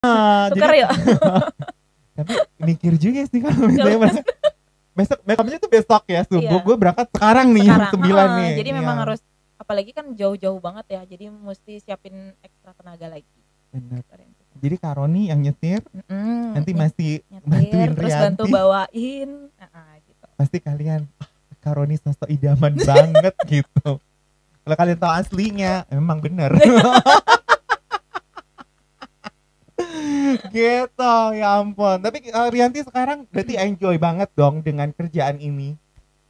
Tukar Jadi yuk. tapi mikir juga sih kalau misalnya Kalau besok makeupnya tuh besok ya subuh, iya, gue berangkat sekarang nih jam sekarang. 9 nih. Jadi Iya, memang harus, apalagi kan jauh-jauh banget ya. Jadi mesti siapin ekstra tenaga lagi. bener. Gitu, Ren. Jadi Kak Roni yang nyetir, nanti masih Nyetir, bantuin terus bantu Rianti. bawain. Gitu. Pasti kalian, Kak Roni sosok idaman banget gitu. Kalau kalian tahu aslinya, emang bener. Gitu, ya ampun. Tapi Rianti sekarang berarti enjoy banget dong dengan kerjaan ini.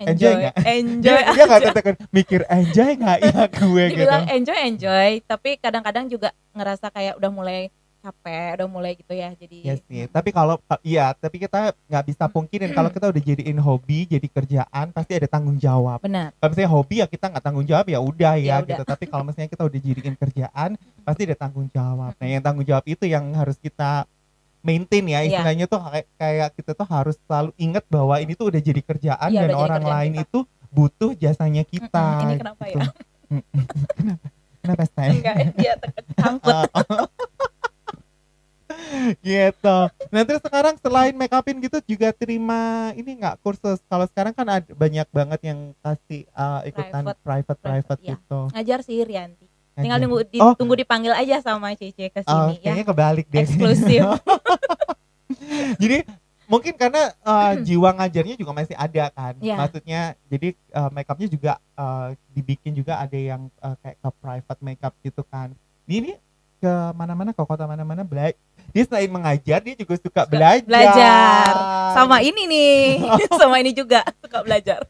Enjoy nggak? Enjoy Dia nggak aja. katakan mikir enjoy nggak ya gue gitu. Dibilang enjoy, tapi kadang-kadang juga ngerasa kayak udah mulai capek, udah mulai gitu ya. Jadi Ya sih, tapi kalau iya, tapi kita nggak bisa pungkirin kalau kita udah jadiin hobi, jadi kerjaan, pasti ada tanggung jawab. benar. Kalau misalnya hobi ya kita nggak tanggung jawab ya udah Ya ya udah. gitu. Tapi kalau misalnya kita udah jadiin kerjaan, pasti ada tanggung jawab. Nah, yang tanggung jawab itu yang harus kita maintain ya, Iya. istilahnya tuh kayak kita tuh harus selalu ingat bahwa ini tuh udah jadi kerjaan Iya, dan udah jadi orang kerjaan lain kita. itu butuh jasanya kita. Ini kenapa gitu. ya? Kenapa Stay? Enggak, dia takut. Gitu. Nah terus sekarang selain make upin gitu juga terima ini nggak kursus? Kalau sekarang kan ada banyak banget yang kasih ikutan private ya. gitu. Ngajar sih Rianti. Tinggal Ngajar. tunggu dipanggil aja sama Cece ke sini ya. Kayaknya kebalik deh. Eksklusif. Jadi mungkin karena jiwa ngajarnya juga masih ada kan. Iya. Maksudnya jadi make upnya juga dibikin juga ada yang kayak ke private makeup gitu kan. Ini ke mana-mana, ke kota mana-mana dia selain mengajar dia juga suka belajar. Sama ini nih. Sama ini juga suka belajar.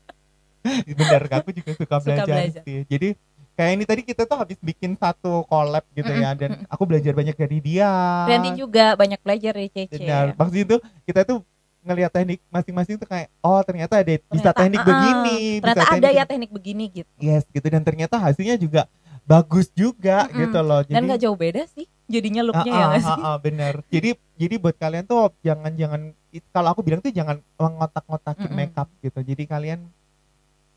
Bener, aku juga suka Suka belajar sih. Jadi kayak ini tadi kita tuh habis bikin satu collab gitu ya, dan aku belajar banyak dari dia. Rianti juga banyak belajar dari Cece. Benar, maksud itu kita tuh ngelihat teknik masing-masing tuh kayak oh ternyata ada bisa teknik begini, ternyata bisa ada ya teknik begini gitu. Yes gitu, dan ternyata hasilnya juga bagus juga gitu loh. Jadi, dan gak jauh beda sih jadinya looknya ya gak sih? Bener. Jadi buat kalian tuh jangan kalau aku bilang tuh jangan ngotak-ngotakin makeup gitu. Jadi kalian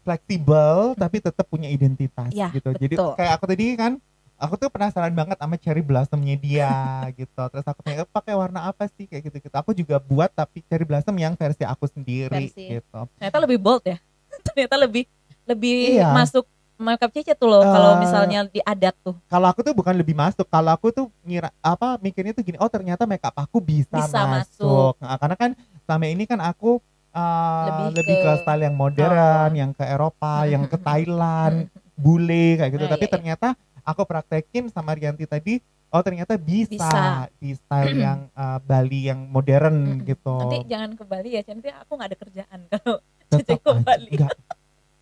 fleksibel tapi tetap punya identitas ya, gitu. Betul. Jadi kayak aku tadi kan, aku tuh penasaran banget sama cherry blossomnya dia gitu. Terus aku tanya pakai warna apa sih kayak gitu-gitu. Aku juga buat tapi cherry blossom yang versi aku sendiri gitu. Ternyata lebih bold ya. Ternyata lebih iya. masuk makeup Cece tuh loh kalau misalnya di adat tuh. Kalau aku tuh bukan lebih masuk, kalau aku tuh mikirnya tuh gini, oh ternyata makeup aku bisa masuk. Nah, karena kan selama ini kan aku lebih ke style yang modern, yang ke Eropa, yang ke Thailand, bule kayak gitu. Tapi ternyata aku praktekin sama Rianti tadi, oh ternyata bisa. Di style yang Bali yang modern gitu. Nanti jangan ke Bali ya, nanti aku nggak ada kerjaan kalau Cece ke Bali. Enggak.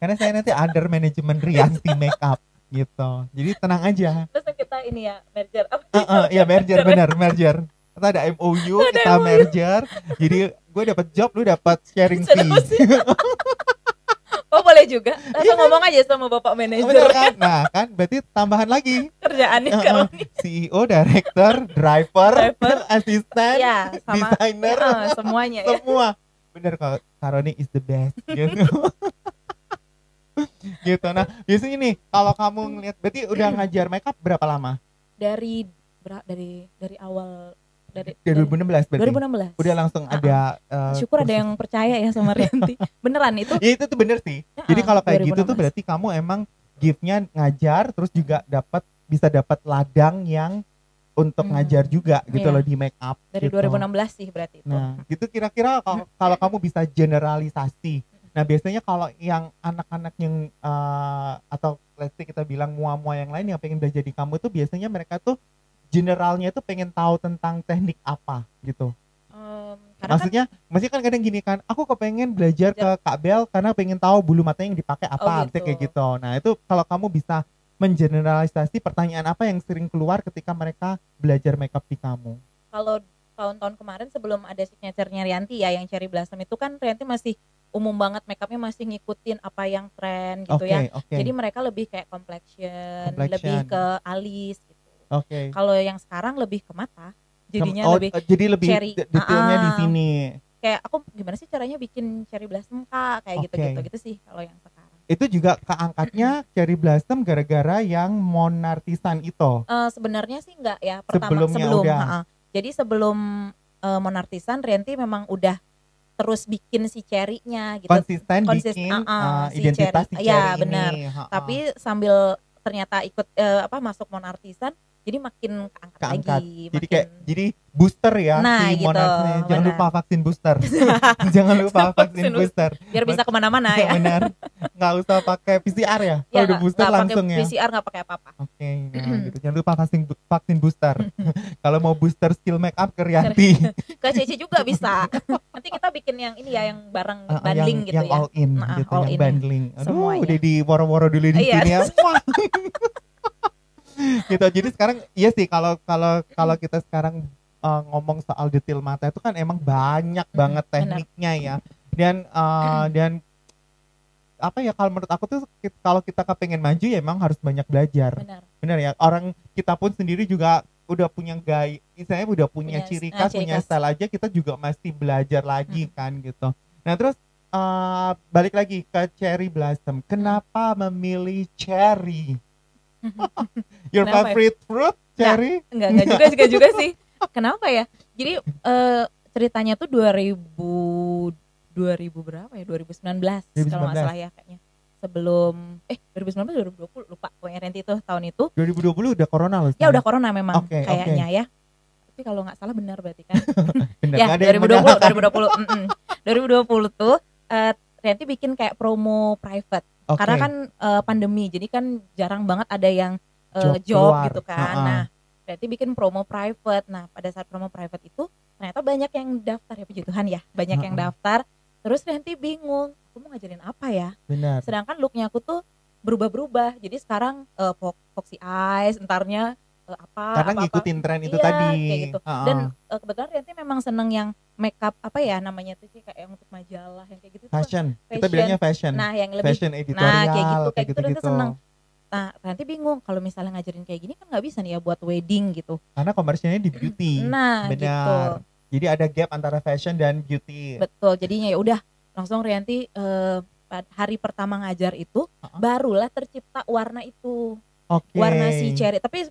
Karena saya nanti under manajemen Rianti Makeup gitu. Jadi tenang aja. Terus kita ini ya merger apa? Iya merger, benar merger. Kita ada MOU, kita merger. Jadi gue dapat job, lu dapat sharing fee. Oh boleh juga. Langsung ngomong aja sama bapak manajer. Bener kan? Nah kan berarti tambahan lagi kerjaannya kalau CEO, director, driver, asisten, desainer, semuanya ya. Semua. Bener kalau Karoni is the best gitu. Gitu. Nah biasanya nih kalau kamu ngeliat berarti udah ngajar makeup berapa lama? Dari awal dari 2016 berarti. 2016 udah langsung ada syukur ada yang percaya ya sama Rianti. Beneran itu ya itu tuh bener sih. Jadi kalau kayak 2016. Gitu tuh berarti kamu emang giftnya ngajar, terus juga bisa dapat ladang yang untuk ngajar juga gitu loh di make up dari gitu. 2016 sih berarti itu. Nah gitu kira-kira kalau kamu bisa generalisasi. Nah biasanya kalau yang anak-anak yang atau let's say kita bilang mua-mua yang lain yang pengen belajar di kamu tuh biasanya mereka tuh generalnya tuh pengen tahu tentang teknik apa gitu. Maksudnya kan kadang gini kan, aku kepengen belajar ke Kak Bel karena pengen tahu bulu matanya yang dipakai apa, gitu. Kayak gitu. Nah itu kalau kamu bisa mengeneralisasi pertanyaan apa yang sering keluar ketika mereka belajar makeup di kamu. Kalau tahun-tahun kemarin sebelum ada signature-nya Rianti ya yang Cherry Blossom itu kan Rianti masih umum banget, makeupnya masih ngikutin apa yang tren gitu ya. Jadi mereka lebih kayak complexion, lebih ke alis gitu. Kalau yang sekarang lebih ke mata, jadinya jadi lebih cherry detailnya di sini. Kayak aku gimana sih caranya bikin cherry blossom Kak, kayak gitu sih kalau yang sekarang. Itu juga keangkatnya cherry blossom gara-gara yang monartisan itu. Sebenarnya sih enggak ya, sebelum Jadi sebelum Monartisan, Rianti memang udah terus bikin si cherry-nya gitu. Konsisten bikin si identitas cherry. si cherry Ya, benar. ini. Tapi sambil ternyata ikut masuk Monartisan, jadi makin keangkat lagi. Jadi kayak jadi booster ya si gitu, Monartisan. Jangan lupa vaksin booster. Jangan lupa vaksin booster. Biar bisa kemana-mana ya. Benar. Nggak usah pakai PCR ya. Kalau udah booster langsung ya. PCR nggak pakai apa-apa. Oke, gitu. Jangan lupa vaksin booster. Kalau mau booster skill make up ke Rianti. Ke Cici juga bisa. Nanti kita bikin yang ini ya, yang bareng bundling gitu yang ya. All in gitu, all yang in bundling. Ya. Aduh, udah di woro-woro dulu di sini ya. Gitu. Jadi sekarang iya sih kalau kita sekarang ngomong soal detail mata itu kan emang banyak banget tekniknya ya. Dan apa ya, kalau menurut aku tuh kalau kita kepengen maju ya emang harus banyak belajar. Benar ya. Orang kita pun sendiri juga udah punya gaya, misalnya udah punya ciri khas, punya style aja, kita juga masih belajar lagi kan gitu. Nah terus balik lagi ke cherry blossom. Kenapa memilih cherry? Your favorite fruit, cherry? Enggak juga sih. Kenapa ya? Jadi ceritanya tuh 2000 berapa ya? 2019 kalau nggak salah ya kayaknya. Sebelum 2019 2020 lupa pokoknya Rianti itu tahun itu. 2020 udah corona loh. Ya udah corona memang kayaknya ya. Tapi kalau nggak salah benar berarti kan. Benar, ya 2020 tuh Rianti bikin kayak promo private. Karena kan pandemi, jadi kan jarang banget ada yang job gitu kan. Nah, Rianti bikin promo private. Nah, pada saat promo private itu ternyata banyak yang daftar, ya puji Tuhan ya, banyak yang daftar. Terus Rianti bingung, aku mau ngajarin apa ya? Benar. Sedangkan looknya aku tuh berubah-berubah. Jadi sekarang foxy eyes, entarnya karena ngikutin tren itu tadi kayak gitu. Dan kebetulan Rianti memang seneng yang makeup apa ya namanya tuh sih, kayak yang untuk majalah yang kayak gitu. Fashion. Kita bilangnya fashion. Nah, yang lebih fashion editorial. Nah, kayak gitu Rianti seneng. Nah, Rianti bingung kalau misalnya ngajarin kayak gini kan nggak bisa nih ya buat wedding gitu. Karena komersialnya di beauty. Nah, benar. Gitu. Jadi ada gap antara fashion dan beauty. Betul. Jadinya ya udah langsung Rianti hari pertama ngajar itu barulah tercipta warna itu. Warna si cherry. Tapi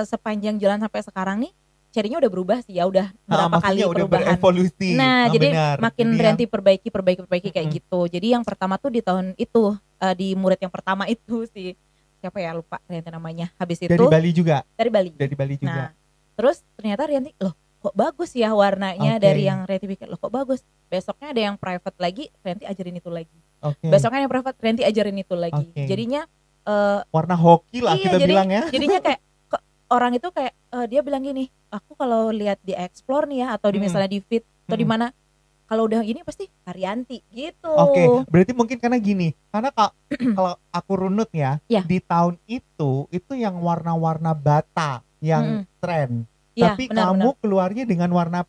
sepanjang jalan sampai sekarang nih cherry-nya udah berubah sih ya, udah berapa kali udah perubahan. Berevolusi. Nah, jadi makin jadi Rianti perbaiki kayak gitu. Jadi yang pertama tuh di tahun itu di murid yang pertama itu sih siapa ya, lupa Rianti namanya. Habis itu dari Bali juga. Dari Bali juga. Nah, terus ternyata Rianti loh kok bagus ya warnanya dari yang Rianti bikin, loh kok bagus. Besoknya ada yang private lagi, Rianti ajarin itu lagi. Besoknya yang private, Rianti ajarin itu lagi. Jadinya warna hoki lah kita bilang ya. Jadinya kayak orang itu kayak dia bilang gini, aku kalau lihat di explore nih ya atau di misalnya di feed atau di mana, kalau udah gini pasti Rianti gitu. Berarti mungkin karena gini, karena kalau aku runut ya, di tahun itu yang warna-warna bata yang tren. Tapi kamu keluarnya dengan warna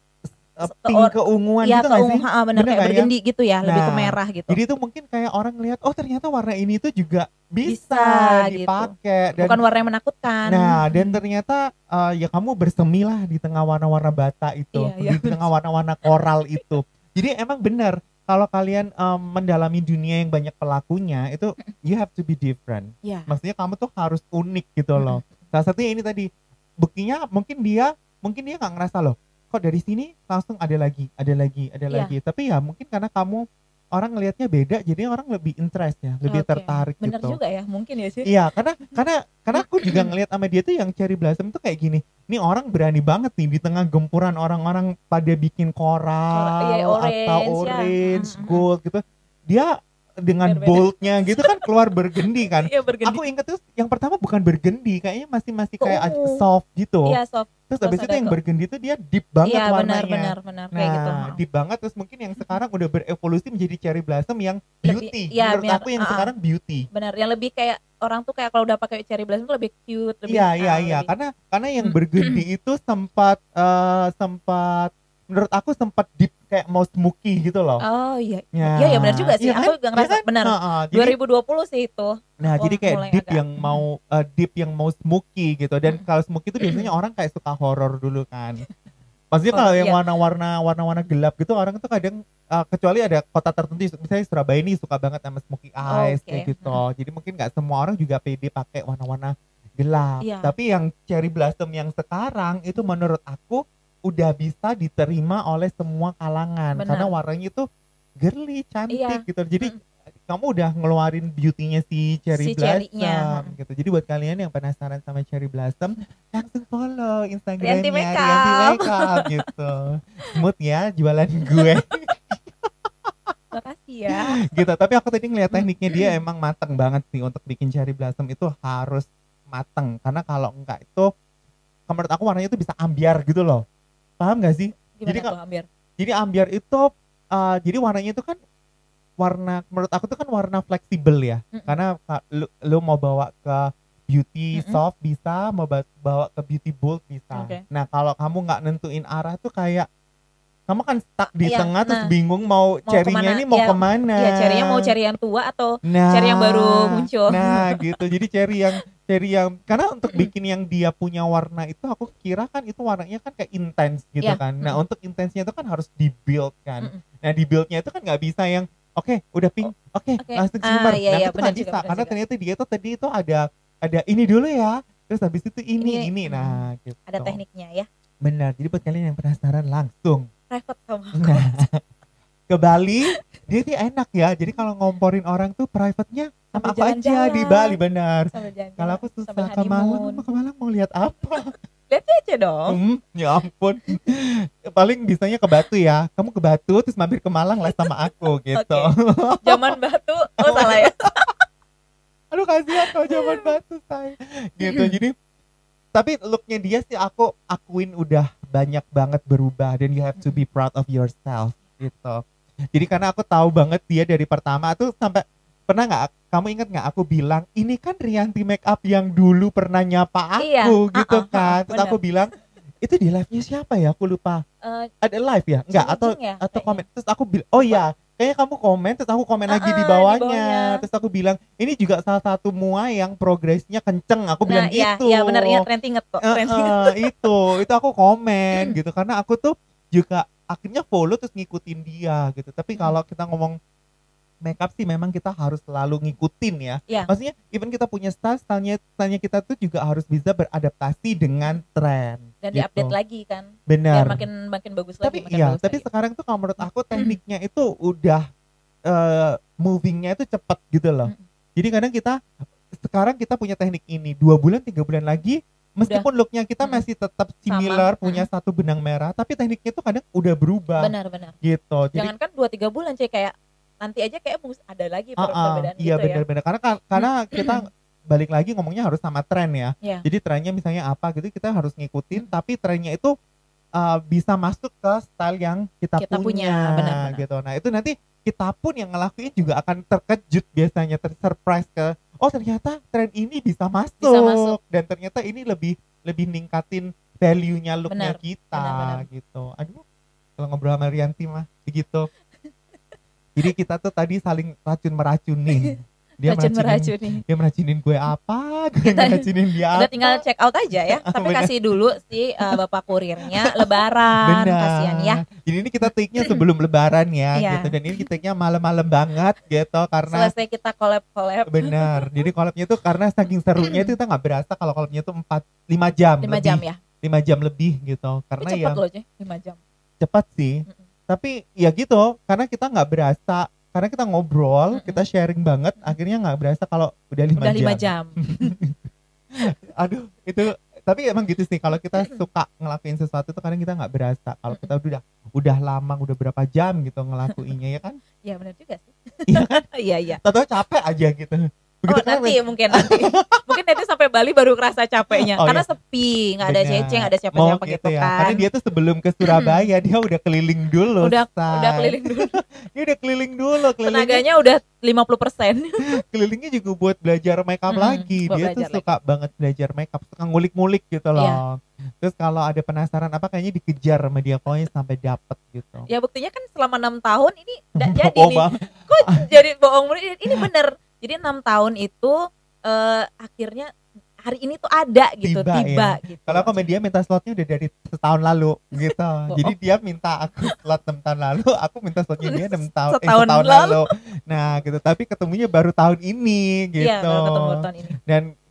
pink keunguan gitu nggak sih? Bener kayak bergendi gitu ya, lebih ke merah gitu. Jadi itu mungkin kayak orang lihat, oh ternyata warna ini tuh juga bisa dipakai. Gitu. Bukan warna yang menakutkan. Nah, dan ternyata ya kamu bersemi lah di tengah warna-warna bata itu, di tengah warna-warna koral itu. Jadi emang benar kalau kalian mendalami dunia yang banyak pelakunya itu you have to be different. Maksudnya kamu tuh harus unik gitu loh. Salah satunya ini tadi. Buktinya mungkin dia nggak ngerasa loh, kok dari sini langsung ada lagi. Tapi ya mungkin karena kamu orang ngelihatnya beda, jadi orang lebih interest ya, lebih tertarik. Bener gitu. juga ya, mungkin ya sih. Iya, karena aku juga ngelihat sama dia tuh yang cherry blossom tuh kayak gini. Ini orang berani banget nih di tengah gempuran orang-orang pada bikin koral atau orange, gold gitu. Dia dengan boldnya gitu kan keluar bergendi kan. Aku inget tuh yang pertama bukan bergendi, kayaknya masih kayak soft gitu. Soft. Terus habis itu yang bergendi tuh dia deep banget warnanya. Benar kayak gitu. Deep banget. Terus mungkin yang sekarang udah berevolusi menjadi cherry blossom yang beauty. Menurut aku yang sekarang beauty. Benar, yang lebih kayak orang tuh kayak kalau udah pakai cherry blossom tuh lebih cute, lebih Iya. Karena yang bergendi itu sempat menurut aku sempat deep kayak mau smoky gitu loh. Oh iya. Iya benar juga sih. Aku juga ngerasa benar. 2020 sih itu. Nah, jadi kayak deep yang mau smoky gitu. Dan kalau smoky itu biasanya orang kayak suka horor dulu kan. Maksudnya kalau yang warna-warna gelap gitu orang tuh kadang kecuali ada kota tertentu, misalnya Surabaya ini suka banget sama smoky eyes kayak gitu. Jadi mungkin nggak semua orang juga pede pakai warna-warna gelap. Tapi yang cherry blossom yang sekarang itu menurut aku udah bisa diterima oleh semua kalangan. Benar. Karena warnanya itu girly, cantik gitu. Jadi kamu udah ngeluarin beauty-nya si Cherry Blossom gitu. Jadi buat kalian yang penasaran sama Cherry Blossom, langsung follow Instagramnya Rianti Makeup gitu. Smooth ya jualan gue. Makasih ya. Gitu. Tapi aku tadi ngeliat tekniknya dia emang mateng banget sih untuk bikin Cherry Blossom itu harus mateng. Karena kalau enggak itu, menurut aku warnanya itu bisa ambiar gitu loh. Paham gak sih? Gimana jadi tuh ambiar? Jadi ambiar itu, jadi warnanya itu kan warna, menurut aku tuh kan warna fleksibel ya. Karena lu mau bawa ke beauty soft bisa, mau bawa ke beauty bold bisa. Nah kalau kamu nggak nentuin arah tuh kayak kamu kan stuck di tengah terus bingung mau cherry-nya ini mau kemana. Iya, cherry-nya mau cherry yang tua atau cherry yang baru muncul. Nah gitu, jadi cherry yang karena untuk bikin yang dia punya warna itu aku kira kan itu warnanya kan kayak intens gitu kan. Nah untuk intensnya itu kan harus di-build kan. Nah di-buildnya itu kan nggak bisa yang oke, udah pink, langsung shimmer. Nah itu nggak bisa, karena ternyata dia tuh tadi itu ada ini dulu ya, terus habis itu ini. Nah gitu. Ada tekniknya ya. Benar, jadi buat kalian yang penasaran langsung private sama aku. Nah, ke Bali dia sih enak ya, jadi kalau ngomporin orang tuh private-nya sama aku aja di Bali, benar. Kalau aku susah ke Malang mau lihat apa? Lihat aja dong. Ya ampun. Paling bisanya ke Batu ya. Kamu ke Batu terus mampir ke Malang lah sama aku gitu. Zaman Batu, salah ya. Aduh kasihan kalau zaman Batu saya. Gitu. Jadi tapi looknya dia sih aku akuin udah banyak banget berubah, dan you have to be proud of yourself gitu. Jadi karena aku tahu banget dia dari pertama tuh sampai pernah nggak, kamu ingat nggak aku bilang ini kan Rianti Makeup yang dulu pernah nyapa aku gitu kan. Terus bener. Aku bilang itu di live-nya siapa ya, aku lupa. Ada live ya? Enggak, atau komen. Terus aku bilang oh ya kayaknya kamu komen, terus aku komen lagi di bawahnya. Terus aku bilang ini juga salah satu mua yang progresnya kenceng, aku bilang gitu. Iya benar, inget kok. Itu aku komen gitu karena aku tuh juga akhirnya follow terus ngikutin dia gitu. Tapi kalau kita ngomong makeup sih memang kita harus selalu ngikutin ya. Maksudnya even kita punya stylenya kita tuh juga harus bisa beradaptasi dengan tren. Dan gitu. Diupdate lagi kan. Benar. Biar makin bagus lagi. Tapi sekarang tuh kalau menurut aku tekniknya itu udah movingnya itu cepat gitu loh. Jadi kadang sekarang kita punya teknik ini 2 bulan 3 bulan lagi meskipun looknya kita masih tetap similar, punya satu benang merah, tapi tekniknya tuh kadang udah berubah. Benar. Gitu. Jangankan 2-3 bulan kayak nanti aja kayak ada lagi perbedaan iya, gitu benar-benar. Karena kita balik lagi ngomongnya harus sama tren ya. Jadi trennya misalnya apa gitu kita harus ngikutin, tapi trennya itu bisa masuk ke style yang kita punya. Benar. Gitu. Nah itu nanti kita pun yang ngelakuin juga akan terkejut biasanya, surprise ke oh ternyata tren ini bisa masuk. Dan ternyata ini lebih ningkatin value-nya look-nya kita. Benar. Gitu. Aduh kalau ngobrol sama Rianti mah begitu. Jadi kita tuh tadi saling racun-meracunin. Dia meracunin gue apa, gue ngeracunin dia apa. Udah tinggal check out aja ya. Tapi kasih dulu si bapak kurirnya lebaran, kasihan ya. Jadi ini kita take-nya sebelum lebaran ya gitu. Dan ini take-nya malam-malam banget gitu karena selesai kita collab. Benar. Jadi collabnya tuh karena saking serunya itu kita nggak berasa kalau collabnya tuh 5 jam. 5 jam ya. 5 jam lebih gitu. Karena cepet loh 5 jam. Cepat sih. Tapi ya gitu, karena kita nggak berasa, karena kita ngobrol, kita sharing banget, akhirnya nggak berasa kalau udah 5 jam. Aduh, itu tapi emang gitu sih, kalau kita suka ngelakuin sesuatu tuh kadang kita nggak berasa. Kalau kita udah lama, udah berapa jam gitu ngelakuinnya ya kan? Iya benar juga sih. Iya kan? Iya. Tahu capek aja gitu. Begitu mungkin nanti sampai Bali baru kerasa capeknya karena sepi, nggak ada cece, nggak ada siapa-siapa gitu ya. kan. Karena dia tuh sebelum ke Surabaya dia udah keliling dulu. Udah keliling dulu. Dia udah keliling dulu. Tenaganya udah 50%. Kelilingnya juga buat belajar makeup lagi. Dia tuh suka banget belajar makeup, suka ngulik-ngulik gitu loh. Terus kalau ada penasaran apa kayaknya dikejar sama dia pokoknya sampai dapet gitu. Ya buktinya kan selama 6 tahun ini nggak jadi nih. Kok jadi bohong mulu? Ini bener. Jadi 6 tahun itu akhirnya hari ini tuh ada gitu, tiba gitu. Kalau aku sama dia minta slotnya udah dari setahun lalu gitu. Jadi dia minta aku slot 6 tahun lalu, aku minta slotnya dia 6 tahun setahun lalu. Nah gitu, tapi ketemunya baru tahun ini gitu. Iya, baru ketemu tahun ini.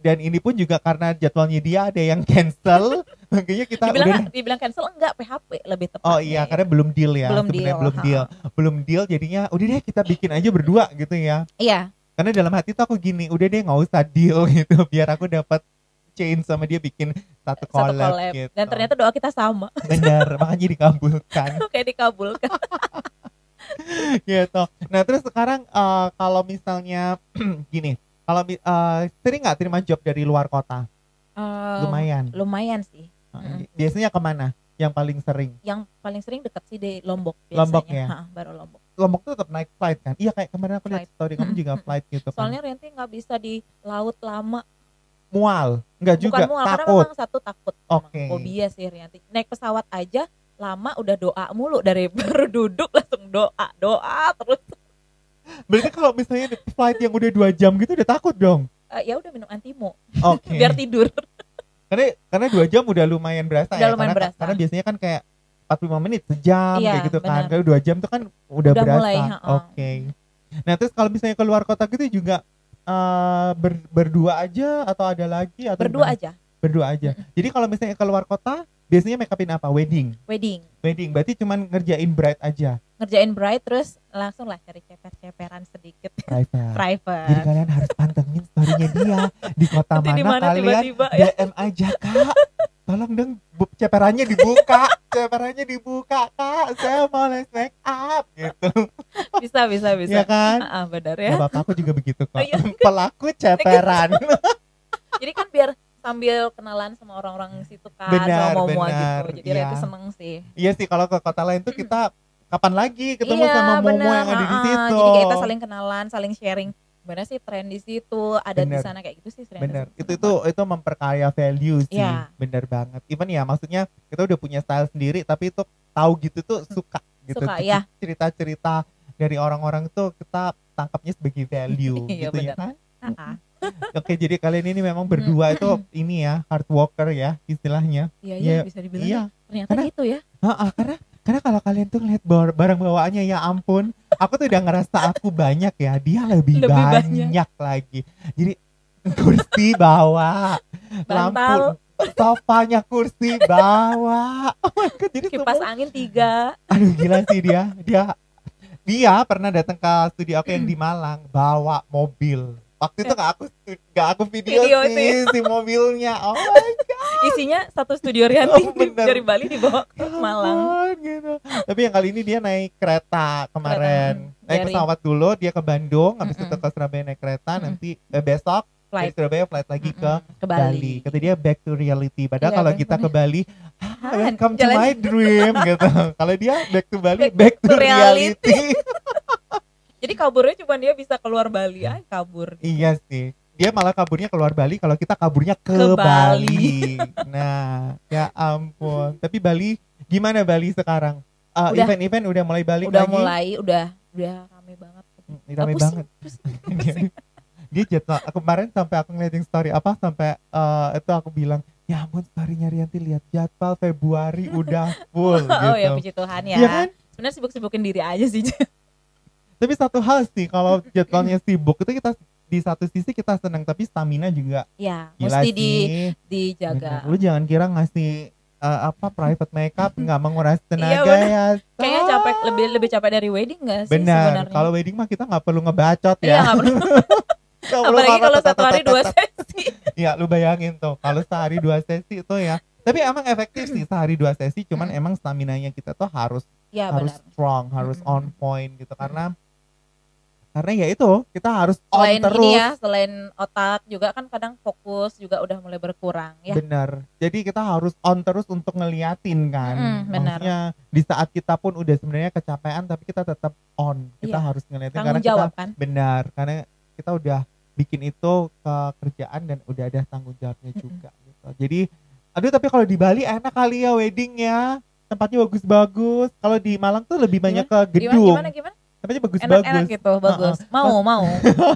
Dan ini pun juga karena jadwalnya dia ada yang cancel, makanya kita dibilang cancel enggak, PHP lebih tepatnya. Oh iya, karena belum deal ya. Belum deal jadinya udah deh kita bikin aja berdua gitu ya. Iya. Karena dalam hati tuh aku gini, udah deh nggak usah deal gitu, biar aku dapat chain sama dia bikin satu collab gitu. Dan ternyata doa kita sama. Benar, makanya dikabulkan. Kayak dikabulkan. Gitu. Nah terus sekarang kalau misalnya gini, kalau sering nggak terima job dari luar kota? Lumayan sih. Biasanya kemana yang paling sering? Yang paling sering deket sih di Lombok biasanya. Lombok ya? Baru Lombok. Lombok tuh tetap naik flight kan? Iya, kayak kemarin aku lihat story kamu juga flight gitu kan. Soalnya Rianti nggak bisa di laut lama. Mual? Enggak juga, bukan mual, takut? Karena memang satu takut. Oke. Fobia sih Rianti. Naik pesawat aja lama udah doa mulu, dari baru duduk langsung doa terus. Berarti kalau misalnya flight yang udah 2 jam gitu udah takut dong? Ya udah minum antimo. Oke. Biar tidur. Karena 2 jam udah lumayan berasa ya. Karena biasanya kan kayak 45 menit, sejam kayak gitu kan. Kalau 2 jam tuh kan udah berasa. Mulai, Oke. Nah terus kalau misalnya keluar kota gitu juga berdua aja atau ada lagi? Atau berdua aja. Berdua aja. Jadi kalau misalnya keluar kota biasanya make upin apa? Wedding. Berarti cuman ngerjain bride aja. Ngerjain bride terus langsung lah cari ceper-ceperan sedikit. Private. Jadi kalian harus pantengin story-nya dia di kota mana kalian tiba-tiba, DM aja Kak. Tolong dong ceperannya dibuka. Kak, saya mau les make up gitu. Bisa. Iya kan? Benar ya. Gak apa-apa, aku juga begitu kok. Pelaku ceperan. Jadi kan biar sambil kenalan sama orang-orang situ kan, sama Momoa gitu. Jadi Rianti seneng sih. Iya sih, kalau ke kota lain tuh kita kapan lagi ketemu sama Momo yang ada di situ. Jadi kayak kita saling kenalan, saling sharing gimana sih tren di situ, ada di sana kayak gitu sih. Bener. Itu memperkaya value sih. Bener banget. Even ya maksudnya kita udah punya style sendiri, tapi itu tahu gitu tuh suka gitu. Cerita-cerita dari orang-orang tuh kita tangkapnya sebagai value gitu ya kan. Oke, jadi kalian ini memang berdua itu ini ya, hard worker ya istilahnya. Iya, bisa dibilang. Iya. Ternyata gitu ya. Karena kalau kalian tuh ngeliat barang bawaannya, ya ampun, aku tuh udah ngerasa aku banyak ya, dia lebih banyak lagi. Jadi kursi bawa, lampu, sofanya kursi bawa. Oh my God, jadi kipas angin 3. Aduh gila sih dia pernah datang ke studio aku yang di Malang, bawa mobil. Waktu itu gak aku video sih si mobilnya. Oh my God. Isinya satu studio Rianti dari Bali dibawa ke Malang gitu. Tapi yang kali ini dia naik kereta kemarin. Naik pesawat dulu, dia ke Bandung, habis itu ke Surabaya naik kereta, nanti besok dari Surabaya flight lagi ke Bali. Kata dia back to reality. Padahal kalau kita ke Bali, welcome to my dream gitu. Kalau dia back to Bali, back to reality. Jadi kaburnya cuma dia bisa keluar Bali aja kabur. Iya sih. Dia malah kaburnya keluar Bali, kalau kita kaburnya ke Bali. Nah, ya ampun. Tapi Bali, gimana Bali sekarang? Event-event udah mulai balik lagi? Udah rame banget. Rame banget. Dia jadwal, kemarin sampai aku ngeliatin story sampai itu aku bilang, ya ampun story-nya Rianti, lihat jadwal Februari udah full gitu. Oh ya puji Tuhan ya. Iya kan? Sebenarnya sibuk-sibukin diri aja sih. Tapi satu hal sih, kalau jadwalnya sibuk itu kita di satu sisi kita senang, tapi stamina juga mesti dijaga. Bener. Lu jangan kira ngasih private makeup nggak menguras tenaga ya. Kayaknya capek, lebih capek dari wedding nggak sih? Benar. Kalau wedding mah kita nggak perlu ngebacot ya. Iya, nggak perlu. Apalagi kalau 1 hari 2 sesi. Iya, lu bayangin tuh kalau sehari 2 sesi itu ya. Tapi emang efektif sih sehari 2 sesi, cuman emang staminanya kita tuh harus strong, harus on point gitu. Karena ya itu kita harus selain on terus. Ini ya, selain otak juga kan kadang fokus juga udah mulai berkurang ya. Benar. Jadi kita harus on terus untuk ngeliatin kan. Maksudnya di saat kita pun udah sebenarnya kecapean, tapi kita tetap on. Kita harus ngeliatin karena jawab, kita benar, karena kita udah bikin itu ke kerjaan dan udah ada tanggung jawabnya juga gitu. Jadi tapi kalau di Bali enak kali ya weddingnya, tempatnya bagus-bagus. Kalau di Malang tuh lebih banyak ke gedung. Gimana? Tempatnya bagus-bagus. Enak gitu, bagus. Mau.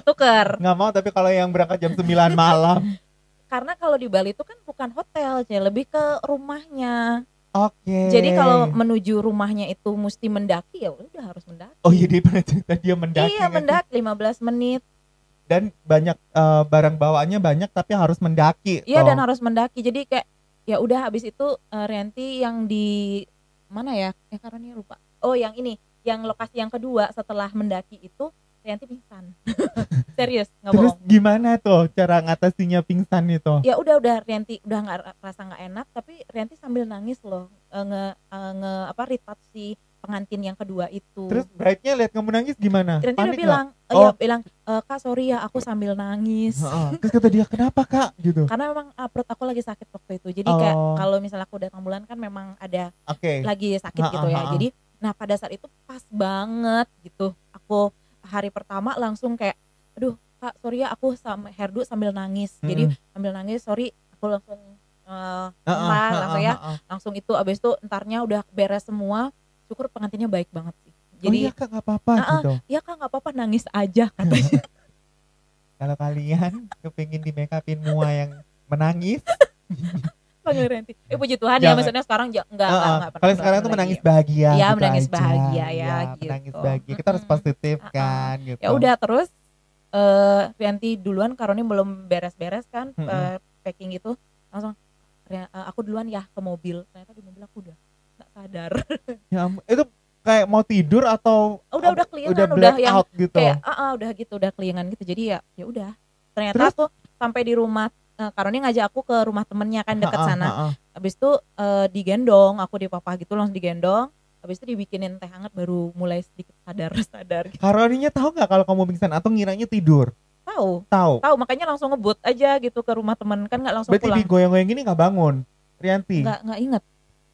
Tuker. Nggak mau, tapi kalau yang berangkat jam 9 malam. Karena kalau di Bali itu kan bukan hotel, lebih ke rumahnya. Oke. Jadi kalau menuju rumahnya itu mesti mendaki, ya udah harus mendaki. Oh iya, dia pernah cerita dia mendaki. Iya, mendaki 15 menit. dan banyak barang bawaannya banyak tapi harus mendaki. Iya, dan harus mendaki. Jadi kayak ya udah habis itu Rianti yang di mana ya? Karena ini lupa. Oh, yang ini, yang lokasi yang kedua setelah mendaki itu Rianti pingsan. Serius, nggak bohong. Terus gimana tuh cara ngatasinya pingsan itu? Ya udah Rianti udah rasa nggak enak, tapi Rianti sambil nangis loh, retouch si pengantin yang kedua itu. Terus bride-nya lihat kamu nangis gimana? Rianti udah bilang, Kak sorry ya aku sambil nangis. Terus kata dia kenapa Kak gitu? Karena memang perut aku lagi sakit waktu itu. Jadi kayak kalau misalnya aku datang bulan kan memang ada lagi sakit gitu ya. Jadi nah pada saat itu pas banget gitu. Aku hari pertama langsung kayak aduh Kak sorry ya aku sama Herdu sambil nangis. Jadi sambil nangis sorry aku langsung langsung ya langsung itu abis itu entarnya udah beres semua, syukur pengantinnya baik banget sih. Jadi iya Kak nggak apa-apa gitu. Iya Kak nggak apa-apa, nangis aja katanya. Kalau kalian kepingin di make upin mua yang menangis panggil Rianti. Puji Tuhan ya, maksudnya sekarang enggak pernah. Kalau sekarang tuh menangis bahagia. Iya, gitu menangis aja. bahagia ya gitu. Menangis bahagia. Kita harus positif kan gitu. Ya udah terus Rianti duluan karena belum beres-beres kan packing gitu. Langsung aku duluan ya ke mobil. Ternyata di mobil aku udah enggak sadar. Ya itu kayak mau tidur atau udah keliangan, udah black out gitu. Kayak udah gitu, udah keliangan gitu. Jadi ya udah. Ternyata terus, tuh sampai di rumah Karoni ngajak aku ke rumah temennya kan deket sana. Habis itu digendong, aku di papa gitu langsung digendong. Habis itu dibikinin teh hangat baru mulai sedikit sadar gitu. Karoninya tahu nggak kalau kamu pingsan atau ngiranya tidur? Tahu, makanya langsung ngebut aja gitu ke rumah temen, kan nggak langsung berarti pulang. Berarti digoyang-goyang gini nggak bangun, Rianti? Nggak inget,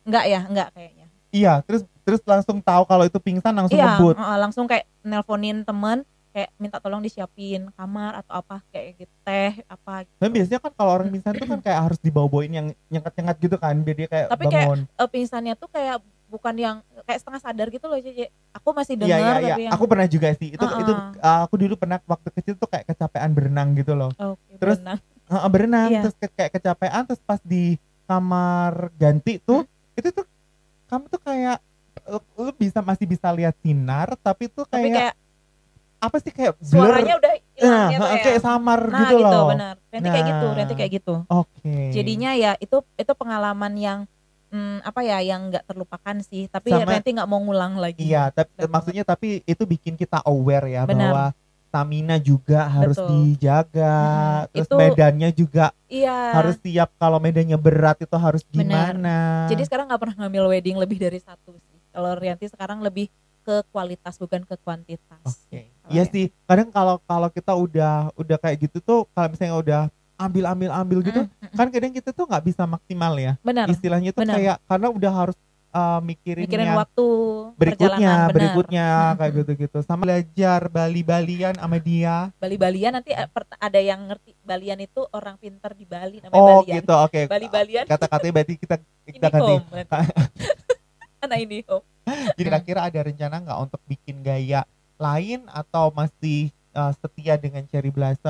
nggak kayaknya. Iya, terus langsung tahu kalau itu pingsan langsung ngebut. Langsung kayak nelponin temen, kayak minta tolong disiapin kamar atau apa kayak gitu, teh apa gitu. Dan biasanya kan kalau orang pingsan tuh kan kayak harus dibawa-bawain yang nyengat-nyengat gitu kan biar dia kayak tapi bangun. Tapi kayak pingsannya tuh kayak bukan yang kayak setengah sadar gitu loh, Cici. Aku masih dengar tapi yang... Aku pernah juga sih. Itu aku dulu pernah waktu kecil tuh kayak kecapean berenang gitu loh. Terus berenang terus kayak kecapean, terus pas di kamar ganti tuh itu tuh kamu tuh kayak lu masih bisa lihat sinar tapi tuh kayak apa sih kayak blur. Suaranya udah hilang ya. Kayak samar gitu loh. Nah, benar. Nanti kayak gitu. Oke. Jadinya ya itu pengalaman yang yang nggak terlupakan sih. Tapi nanti nggak mau ngulang lagi. Iya, maksudnya tapi itu bikin kita aware ya bahwa stamina juga harus dijaga. Terus medannya juga harus siap kalau medannya berat itu harus gimana. Jadi sekarang nggak pernah ngambil wedding lebih dari 1 sih. Kalau Rianti sekarang lebih ke kualitas bukan ke kuantitas. Oke. Iya sih. Kadang kalau kita udah kayak gitu tuh kalau misalnya udah ambil gitu, kan kadang kita tuh nggak bisa maksimal ya. Benar. Istilahnya tuh kayak karena udah harus mikirin waktu berikutnya kayak gitu-gitu. Sama belajar Bali-Balian sama dia. Bali-Balian nanti ada yang ngerti Balian itu orang pintar di Bali namanya Balian. Oh gitu, oke. Bali-Balian. Kata-katanya berarti kita ganti. Anak ini Jadi kira-kira ada rencana nggak untuk bikin gaya lain atau masih setia dengan Cherry Blossom?